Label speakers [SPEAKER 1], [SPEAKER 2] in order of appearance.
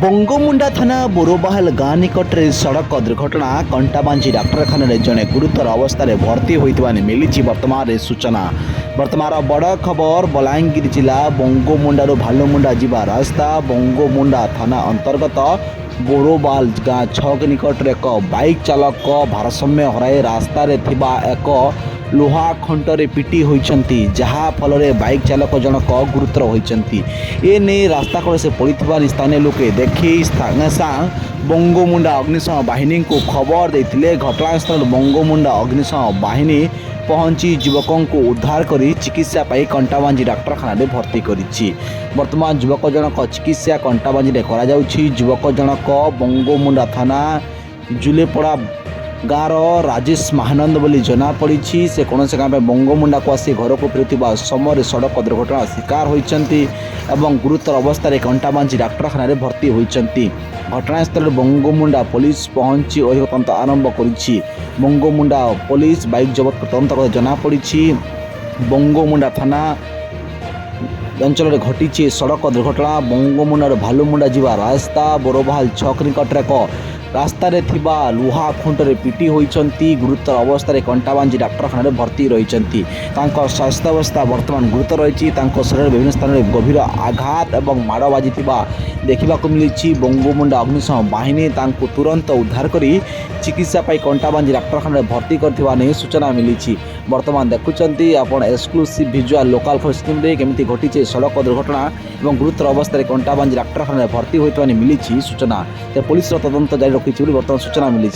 [SPEAKER 1] बंगमुंडा थाना बोरोबाहाल गाँ निकट में सड़क दुर्घटना कंटाबांजी डाक्तखाना जड़े गुरुतर अवस्था भर्ती होता मिली वर्तमान सूचना। वर्तमान बड़ खबर बलांगीर जिला बंगमुंडारू भालुमुंडा जीवा रास्ता बंगमुंडा थाना अंतर्गत बोरोबाल गाँ 6 निकट एक बाइक चालक भारसाम्य हराई रास्तार एक लोहा खंटरे पिटी होती जहाँ फल बाइक चालक जनक गुरुतर होती एने रास्ता कड़े से पड़ता स्थानीय लोके देखी सागे साग बंगमुंडा अग्निशम बाहिनी को खबर देते। घटनास्थल बंगमुंडा अग्निशम बाहिनी पहुंची युवकों को उद्धार कर चिकित्सा पाई कंटाबांजी डाक्तखाना भर्ती करिछि। वर्तमान युवक जनक चिकित्सा कंटाबांजी करा जाउछि। युवक जनक बंगमुंडा थाना जुलेपड़ा गाँव राजेश महानंद बोली जनापड़ी से कौन से गाँव बंगमुंडा को आसी घर को फेरुवा समय सड़क दुर्घटना शिकार होती एवं गुरुतर अवस्था कंटाबांजी डाक्तखाना भर्ती होती। घटनास्थल बंगमुंडा पुलिस पहुंची अधिक तदंत आरंभ करिछि। बंगमुंडा पुलिस बाइक जबत कर तदंत जनापड़ी। बंगमुंडा थाना अंचल घटी सड़क दुर्घटना बंगमुंडार भालुमुंडा जीवा रास्ता बोरोबाहाल 6 निकट एक रास्तार लुहा खुंटरे पिटी होती गुरुतर अवस्था कंटाबांजी डाक्तखाना भर्ती रही। स्वास्थ्यावस्था वर्तमान गुरुतर रही। शरीर विभिन्न स्थान में गभीर आघात और माड़ बाजी देखा मिली। बंगमुंडा अग्निशम बाहिनी तुरंत उद्धार कर चिकित्सा पाई कंटाबांजी डाक्तखाना भर्ती कर सूचना मिली। वर्तमान देखुंत आपण exclusive visual local for scheme केमी घटी सड़क दुर्घटना और गुरुतर अवस्था कंटाबांजी डाक्तखाना भर्ती होता मिली सूचना। पुलिस तदंत जारी रखी वर्तमान सूचना मिली।